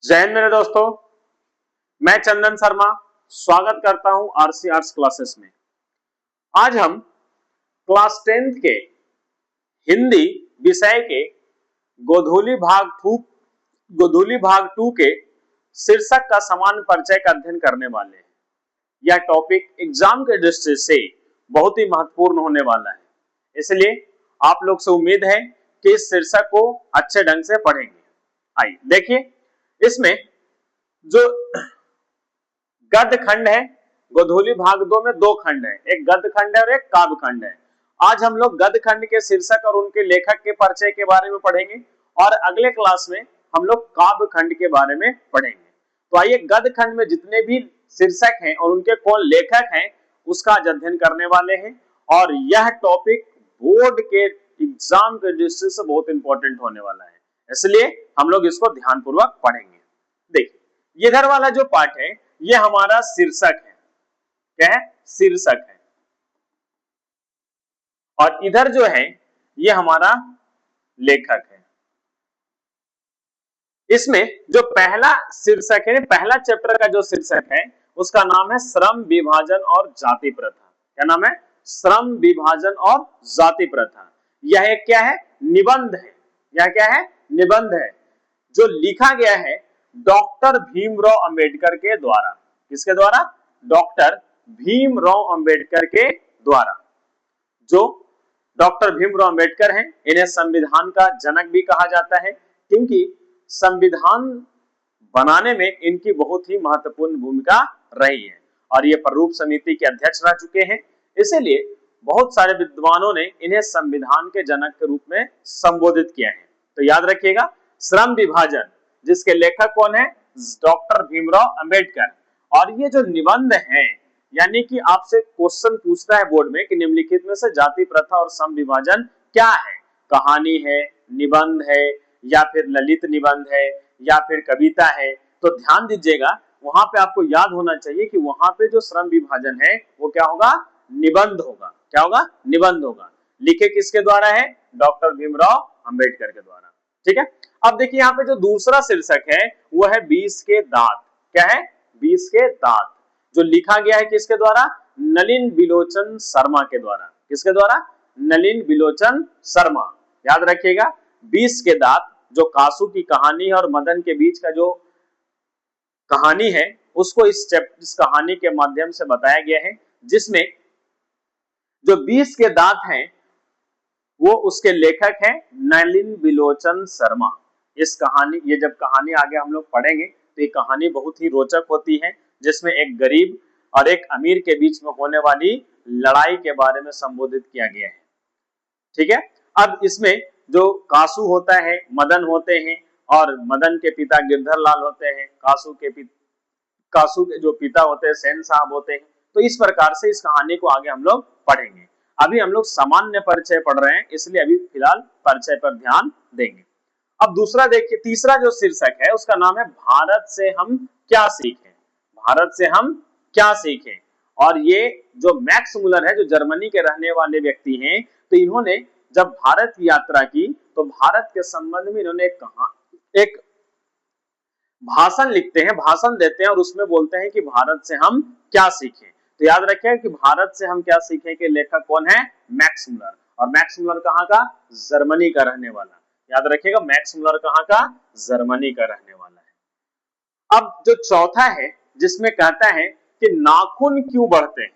जय हिंद मेरे दोस्तों, मैं चंदन शर्मा स्वागत करता हूं आरसी आर्ट्स क्लासेस में। आज हम क्लास 10th के हिंदी विषय के गोधूली भाग 2 के शीर्षक का समान परिचय का अध्ययन करने वाले हैं। यह टॉपिक एग्जाम के दृष्टि से बहुत ही महत्वपूर्ण होने वाला है, इसलिए आप लोग से उम्मीद है कि इस शीर्षक को अच्छे ढंग से पढ़ेंगे। आइए देखिए, इसमें जो गद्य खंड है, गोधूली भाग 2 में दो खंड है, एक गद्य खंड है और एक काव्य खंड है। आज हम लोग गद्य खंड के शीर्षक और उनके लेखक के परिचय के बारे में पढ़ेंगे और अगले क्लास में हम लोग काव्य खंड के बारे में पढ़ेंगे। तो आइए, गद्य खंड में जितने भी शीर्षक हैं और उनके कौन लेखक हैं उसका अध्ययन करने वाले हैं, और यह टॉपिक बोर्ड के एग्जाम के दृष्टि से बहुत इंपॉर्टेंट होने वाला है, इसलिए हम लोग इसको ध्यानपूर्वक पढ़ेंगे। देखिए, इधर वाला जो पार्ट है ये हमारा शीर्षक है। क्या है? शीर्षक है। और इधर जो है ये हमारा लेखक है। इसमें जो पहला शीर्षक है, पहला चैप्टर का जो शीर्षक है उसका नाम है श्रम विभाजन और जाति प्रथा। क्या नाम है? श्रम विभाजन और जाति प्रथा। यह एक क्या है? निबंध है। यह क्या है? निबंध है, जो लिखा गया है डॉक्टर भीमराव अंबेडकर के द्वारा। किसके द्वारा? डॉक्टर भीमराव अंबेडकर के द्वारा। जो डॉक्टर भीमराव अंबेडकर हैं, इन्हें संविधान का जनक भी कहा जाता है, क्योंकि संविधान बनाने में इनकी बहुत ही महत्वपूर्ण भूमिका रही है और ये प्रारूप समिति के अध्यक्ष रह चुके हैं। इसीलिए बहुत सारे विद्वानों ने इन्हें संविधान के जनक के रूप में संबोधित किया है। तो याद रखिएगा, श्रम विभाजन, जिसके लेखक कौन है? डॉक्टर भीमराव अंबेडकर। और ये जो निबंध है, यानी कि आपसे क्वेश्चन पूछता है बोर्ड में कि निम्नलिखित में से जाति प्रथा और श्रम विभाजन क्या है? कहानी है, निबंध है, या फिर ललित निबंध है, या फिर कविता है। तो ध्यान दीजिएगा, वहां पे आपको याद होना चाहिए कि वहां पे जो श्रम विभाजन है वो क्या होगा? निबंध होगा। क्या होगा? निबंध होगा। लिखे किसके द्वारा है? डॉक्टर भीमराव अंबेडकर के द्वारा। ठीक है। अब देखिए, यहाँ पे जो दूसरा शीर्षक है वो है 20 के दांत। क्या है? 20 के दांत, जो लिखा गया है किसके द्वारा? नलिन बिलोचन शर्मा के द्वारा। किसके द्वारा? नलिन बिलोचन शर्मा। याद रखिएगा, 20 के दांत जो कासू की कहानी है और मदन के बीच का जो कहानी है उसको इस कहानी के माध्यम से बताया गया है, जिसमें जो 20 के दांत हैं वो उसके लेखक हैं नलिन बिलोचन शर्मा। इस कहानी, ये जब कहानी आगे हम लोग पढ़ेंगे तो ये कहानी बहुत ही रोचक होती है, जिसमें एक गरीब और एक अमीर के बीच में होने वाली लड़ाई के बारे में संबोधित किया गया है। ठीक है। अब इसमें जो कासू होता है, मदन होते हैं, और मदन के पिता गिरधर लाल होते हैं, कासू के जो पिता होते हैं सेन साहब होते हैं। तो इस प्रकार से इस कहानी को आगे हम लोग पढ़ेंगे। अभी हम लोग सामान्य परिचय पढ़ रहे हैं, इसलिए अभी फिलहाल परिचय पर ध्यान देंगे। अब दूसरा देखिए, तीसरा जो शीर्षक है उसका नाम है भारत से हम क्या सीखें। भारत से हम क्या सीखें। और ये जो मैक्स मुलर है, जो जर्मनी के रहने वाले व्यक्ति हैं, तो इन्होंने जब भारत की यात्रा की तो भारत के संबंध में इन्होंने एक भाषण लिखते हैं, भाषण देते हैं, और उसमें बोलते हैं कि भारत से हम क्या सीखें। तो याद रखें कि भारत से हम क्या सीखें के लेखक कौन है? Max Muller. और मैक्स मुलर कहाँ का? जर्मनी का रहने वाला। याद रखिएगा, मैक्स मुलर कहाँ का? जर्मनी का रहने वाला है। अब जो चौथा है, जिसमें कहता है कि नाखून क्यों बढ़ते हैं।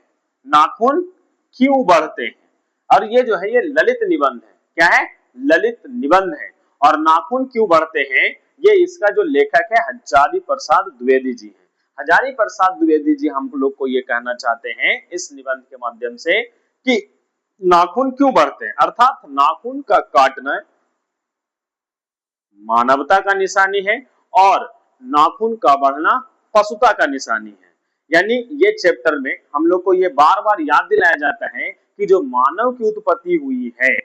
नाखून क्यों बढ़ते हैं। और ये जो है ये ललित निबंध है। क्या है? ललित निबंध है। और नाखून क्यों बढ़ते हैं, ये इसका जो लेखक है हजारी प्रसाद द्विवेदी जी है। हजारी प्रसाद द्विवेदी जी हम लोग को ये कहना चाहते हैं इस निबंध के माध्यम से कि नाखून क्यों बढ़ते हैं, अर्थात नाखून का काटना मानवता का निशानी है और नाखून का बढ़ना पशुता का निशानी है। यानी ये चैप्टर में हम लोग को ये बार बार याद दिलाया जाता है कि जो मानव की उत्पत्ति हुई है,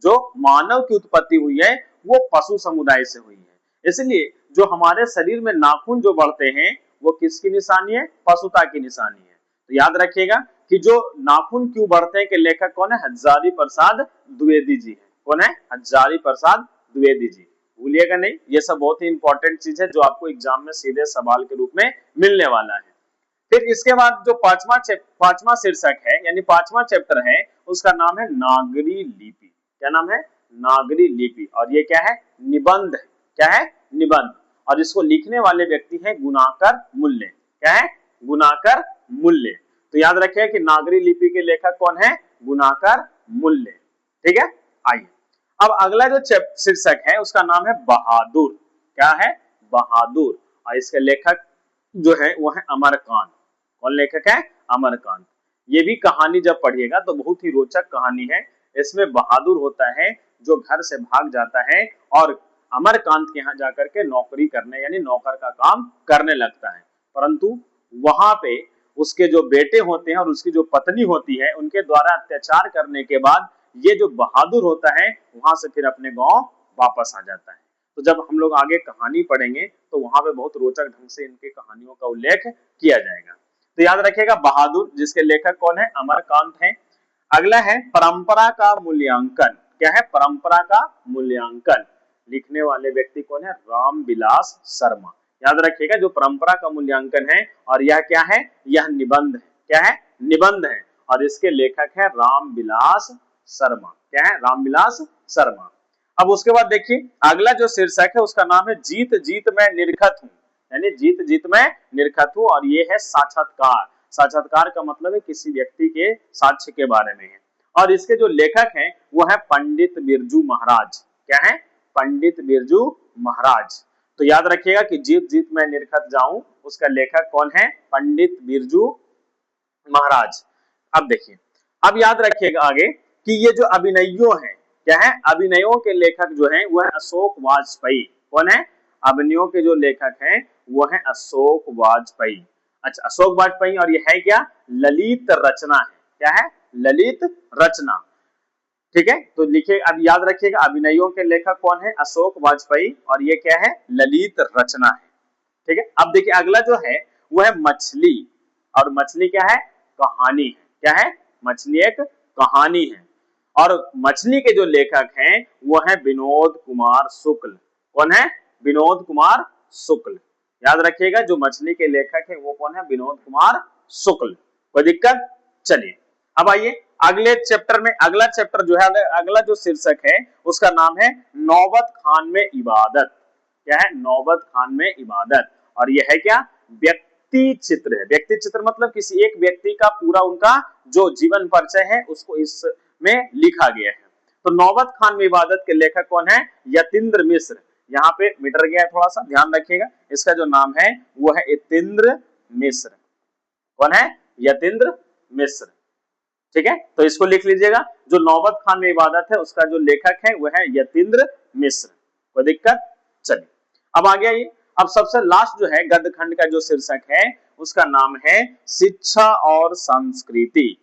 जो मानव की उत्पत्ति हुई है वो पशु समुदाय से हुई है। इसलिए जो हमारे शरीर में नाखून जो बढ़ते हैं वो किसकी निशानी है? पशुता की निशानी है। तो याद रखिएगा कि जो नाखून क्यों बढ़ते हैं के लेखक कौन है? हजारी प्रसाद द्विवेदी जी है। कौन है? हजारी प्रसाद द्विवेदी जी। भूलिएगा नहीं, ये सब बहुत ही इंपॉर्टेंट चीज है जो आपको एग्जाम में सीधे सवाल के रूप में मिलने वाला है। फिर इसके बाद जो पांचवा शीर्षक है यानी पांचवा चैप्टर है उसका नाम है नागरी लिपि। क्या नाम है? नागरी लिपि। और ये क्या है? निबंध। क्या है? निबंध। और इसको लिखने वाले व्यक्ति है गुणाकर मूल्य। क्या है? गुणाकर मूल्य। तो याद रखिए कि नागरी लिपि के लेखक कौन है? गुणाकर मूल्य। ठीक है। आइए अब अगला जो शीर्षक है उसका नाम है बहादुर। क्या है? बहादुर। और इसके लेखक जो है वो है अमरकांत। कौन लेखक है? अमरकांत। ये भी कहानी जब पढ़िएगा तो बहुत ही रोचक कहानी है। इसमें बहादुर होता है जो घर से भाग जाता है और अमरकांत के यहाँ जाकर के नौकरी करने यानी नौकर का काम करने लगता है, परंतु वहां पे उसके जो बेटे होते हैं और उसकी जो पत्नी होती है उनके द्वारा अत्याचार करने के बाद ये जो बहादुर होता है वहां से फिर अपने गांव वापस आ जाता है। तो जब हम लोग आगे कहानी पढ़ेंगे तो वहां पे बहुत रोचक ढंग से इनके कहानियों का उल्लेख किया जाएगा। तो याद रखिएगा बहादुर, जिसके लेखक कौन है? अमरकांत है। अगला है परंपरा का मूल्यांकन। क्या है? परंपरा का मूल्यांकन। लिखने वाले व्यक्ति कौन है? रामविलास शर्मा। याद रखिएगा जो परंपरा का मूल्यांकन है और यह क्या है? यह निबंध है। क्या है? निबंध है। और इसके लेखक है रामविलास शर्मा। क्या है? रामविलास शर्मा। अब उसके बाद देखिए अगला जो शीर्षक है उसका नाम है जीत जीत में निरखत हूं। यानी जीत जीत में निरखत हूं। और ये है साक्षात्कार। साक्षात्कार का मतलब है किसी व्यक्ति के साक्ष्य के बारे में है। और इसके जो लेखक हैं वो है पंडित बिरजू महाराज। क्या है? पंडित बिरजू महाराज। तो याद रखिएगा कि जीत जीत में निरखत जाऊं उसका लेखक कौन है? पंडित बिरजू महाराज। अब देखिए अब याद रखिएगा आगे कि ये जो अभिनयों हैं, क्या है? अभिनयों के लेखक जो हैं वो है अशोक वाजपेयी। कौन है? अभिनयों के जो लेखक हैं वो है अशोक वाजपेयी। अच्छा, अशोक वाजपेयी। और ये है क्या? ललित रचना है। क्या है? ललित रचना। ठीक है। तो लिखिए, अब याद रखिएगा अभिनयों के लेखक कौन है? अशोक वाजपेयी। और ये क्या है? ललित रचना है। ठीक है। अब देखिए अगला जो है वो है मछली। और मछली क्या है? कहानी है। क्या है? मछली एक कहानी है। और मछली के जो लेखक हैं वो है विनोद कुमार शुक्ल। कौन है? विनोद कुमार शुक्ल। याद रखिएगा जो मछली के लेखक है वो कौन है? विनोद कुमार शुक्ल। कोई दिक्कत? चलिए अब आइए अगले चैप्टर में। अगला चैप्टर जो है, अगला जो शीर्षक है उसका नाम है नौबत खान में इबादत। क्या है? नौबत खान में इबादत। और यह है क्या? व्यक्ति चित्र है। व्यक्ति चित्र मतलब किसी एक व्यक्ति का पूरा उनका जो जीवन परिचय है उसको इसमें लिखा गया है। तो नौबत खान में इबादत के लेखक कौन है? यतीन्द्र मिश्र। यहाँ पे मिटर गया है, थोड़ा सा ध्यान रखिएगा। इसका जो नाम है वो है यतीन्द्र मिश्र। कौन है? यतीन्द्र मिश्र। ठीक है। तो इसको लिख लीजिएगा। जो नौबत खान में इबादत है उसका जो लेखक है वो है यतीन्द्र मिश्र। कोई दिक्कत? चलिए अब आगे आइए। अब सबसे लास्ट जो है गद्य खंड का जो शीर्षक है उसका नाम है शिक्षा और संस्कृति।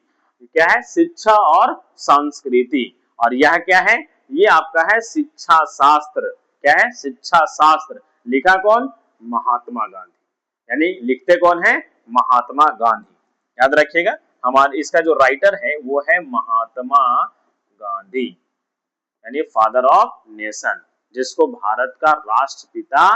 क्या है? शिक्षा और संस्कृति। और यह क्या है? ये आपका है शिक्षा शास्त्र। क्या है? शिक्षा शास्त्र। लिखा कौन? महात्मा गांधी। यानी लिखते कौन है? महात्मा गांधी। याद रखिएगा हमारे इसका जो राइटर है वो है महात्मा गांधी, यानी फादर ऑफ नेशन, जिसको भारत का राष्ट्रपिता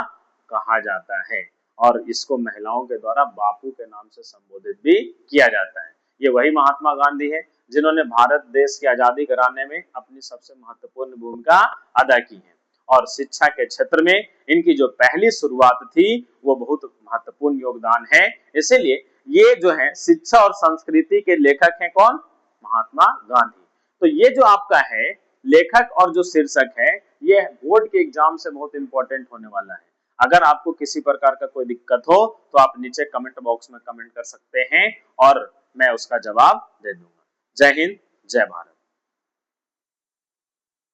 कहा जाता है। और इसको महिलाओं के द्वारा बापू के नाम से संबोधित भी किया जाता है। ये वही महात्मा गांधी है जिन्होंने भारत देश की आजादी कराने में अपनी सबसे महत्वपूर्ण भूमिका अदा की है। और शिक्षा के क्षेत्र में इनकी जो पहली शुरुआत थी वो बहुत महत्वपूर्ण योगदान है। इसीलिए ये जो है शिक्षा और संस्कृति के लेखक हैं कौन? महात्मा गांधी। तो ये जो आपका है लेखक और जो शीर्षक है ये बोर्ड के एग्जाम से बहुत इंपॉर्टेंट होने वाला है। अगर आपको किसी प्रकार का कोई दिक्कत हो तो आप नीचे कमेंट बॉक्स में कमेंट कर सकते हैं और मैं उसका जवाब दे दूंगा। जय हिंद, जय भारत।